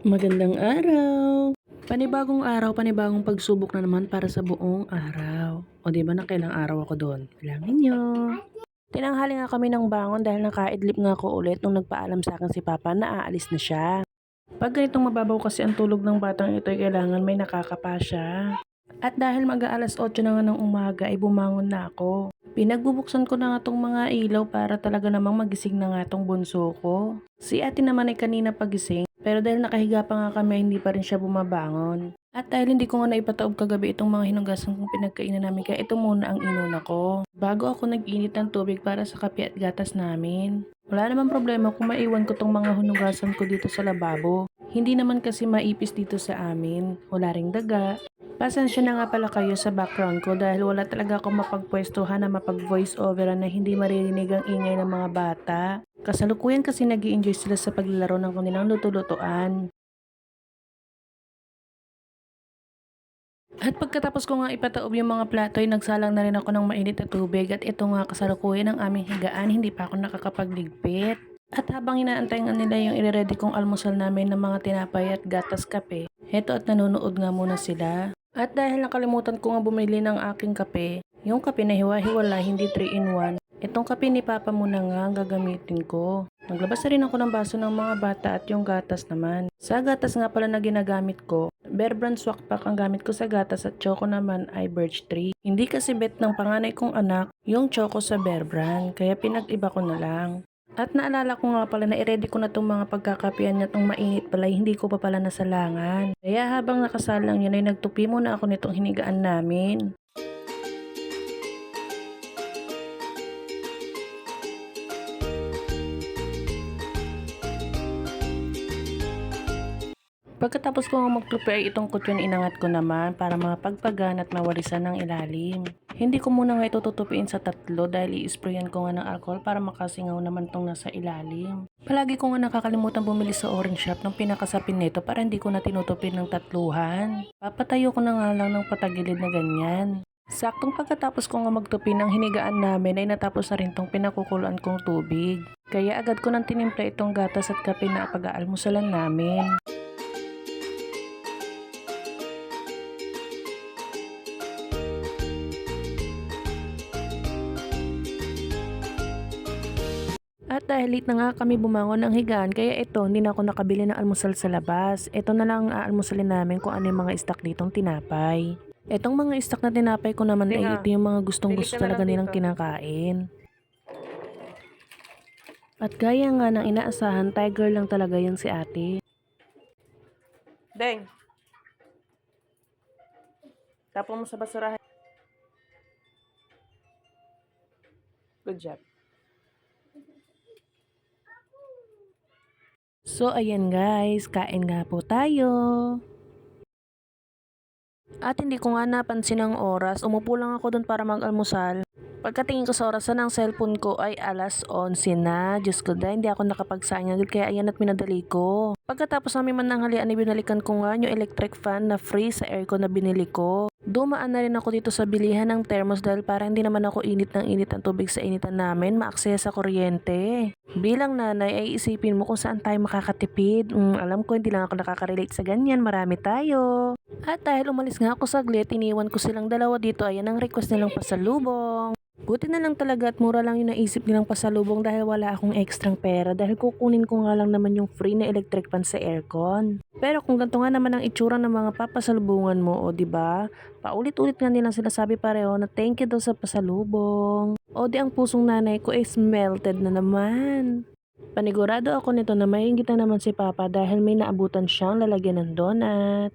Magandang araw! Panibagong araw, panibagong pagsubok na naman para sa buong araw. O di ba nakailang araw ako doon? Bilangin nyo. Tinanghali nga kami ng bangon dahil nakaidlip nga ako ulit nung nagpaalam sa akin si Papa na aalis na siya. Pag ganitong mababaw kasi ang tulog ng batang ito ay kailangan may nakakapa siya. At dahil mag-aalas 8 na nga ng umaga ay bumangon na ako. Pinagbubuksan ko na nga tong mga ilaw para talaga namang magising na nga tong bunso ko. Si ate naman ay kanina pagising pero dahil nakahiga pa nga kami hindi pa rin siya bumabangon. At dahil hindi ko nga naipataob kagabi itong mga hinugasan kong pinagkainan namin kaya ito muna ang inuna ko. Bago ako nag-init ng tubig para sa kape at gatas namin. Wala namang problema kung maiwan ko tong mga hunugasan ko dito sa lababo. Hindi naman kasi maipis dito sa amin. Wala ring daga. Pasensya na nga pala kayo sa background ko dahil wala talaga akong mapagpwestuhan na mapag-voice over na hindi maririnig ang ingay ng mga bata. Kasalukuyan kasi nag-i-enjoy sila sa paglalaro ng kanilang luto-lutuan. At pagkatapos ko nga ipataob yung mga plato ay nagsalang na rin ako ng mainit na tubig at ito nga kasalukuyan ng aming higaan hindi pa ako nakakapagligpit. At habang inaantay nga nila yung ire-ready kong almusal namin ng mga tinapay at gatas kape, heto at nanonood nga muna sila. At dahil nakalimutan ko nga bumili ng aking kape, yung kape na hiwa-hiwala hindi 3-in-1, itong kape ni Papa muna nga ang gagamitin ko. Naglabas na rin ako ng baso ng mga bata at yung gatas naman. Sa gatas nga pala na ginagamit ko, Bear Brand Swak Pack ang gamit ko sa gatas at choco naman ay Birch Tree. Hindi kasi bet ng panganay kong anak yung choco sa Bear Brand, kaya pinag-iba ko na lang. At naalala ko nga pala na i-ready ko na itong mga pagkakapian niya itong mainit pala, hindi ko pa pala nasalangan. Kaya habang nakasalang yun ay nagtupi muna ako nitong hinigaan namin. Pagkatapos ko nga magtupi ay itong kutyon inangat ko naman para mapagpagan at mawarisan ng ilalim. Hindi ko muna nga ito tutupiin sa tatlo dahil i-sprayan ko nga ng alcohol para makasingaw naman tong nasa ilalim. Palagi ko nga nakakalimutan bumili sa orange shop ng pinakasapin nito para hindi ko na tinutupin ng tatluhan. Papatayo ko na nga lang ng patagilid na ganyan. Saktong pagkatapos ko nga magtupi ng hinigaan namin ay natapos na rin tong pinakukuluan kong tubig. Kaya agad ko nang tinimpla itong gatas at kape na pag-aalmusalan namin. At dahil late na nga kami bumangon ng higaan, kaya ito hindi na ako nakabili ng almusal sa labas. Ito na lang ang aalmusalin namin kung ano yung mga stock ditong tinapay. Etong mga stock na tinapay ko naman ay ito yung mga gustong gusto talaga nilang kinakain. At gaya nga ng inaasahan, tiger lang talaga yan si ate. Deng! Tapon mo sa basurahan. Good job. So ayan guys, kain nga po tayo. At hindi ko nga napansin ang oras, umupo lang ako dun para mag-almusal. Pagkatingin ko sa orasan ng cellphone ko ay alas 11 na. Diyos ko dahil hindi ako nakapagsayang agad kaya ayan at minadali ko. Pagkatapos namin mananghalian ay binalikan ko nga yung electric fan na free sa aircon na binili ko. Dumaan na rin ako dito sa bilihan ng thermos dahil para hindi naman ako init ang tubig sa initan namin, maaksaya sa kuryente. Bilang nanay ay isipin mo kung saan tayo makakatipid. Alam ko hindi lang ako nakaka-relate sa ganyan, marami tayo. At dahil umalis nga ako saglit, iniwan ko silang dalawa dito, ayan ang request nilang pasalubong. Buti na lang talaga at mura lang yung naisip nilang pasalubong dahil wala akong ekstrang pera dahil kukunin ko nga lang naman yung free na electric fan sa aircon. Pero kung ganito nga naman ang itsura ng mga papasalubungan mo, o di ba? Paulit-ulit nga nilang sinasabi pareho na thank you daw sa pasalubong. O di ang pusong nanay ko is melted na naman. Panigurado ako nito na maiinggit na naman si Papa dahil may naabutan siyang lalagyan ng donut.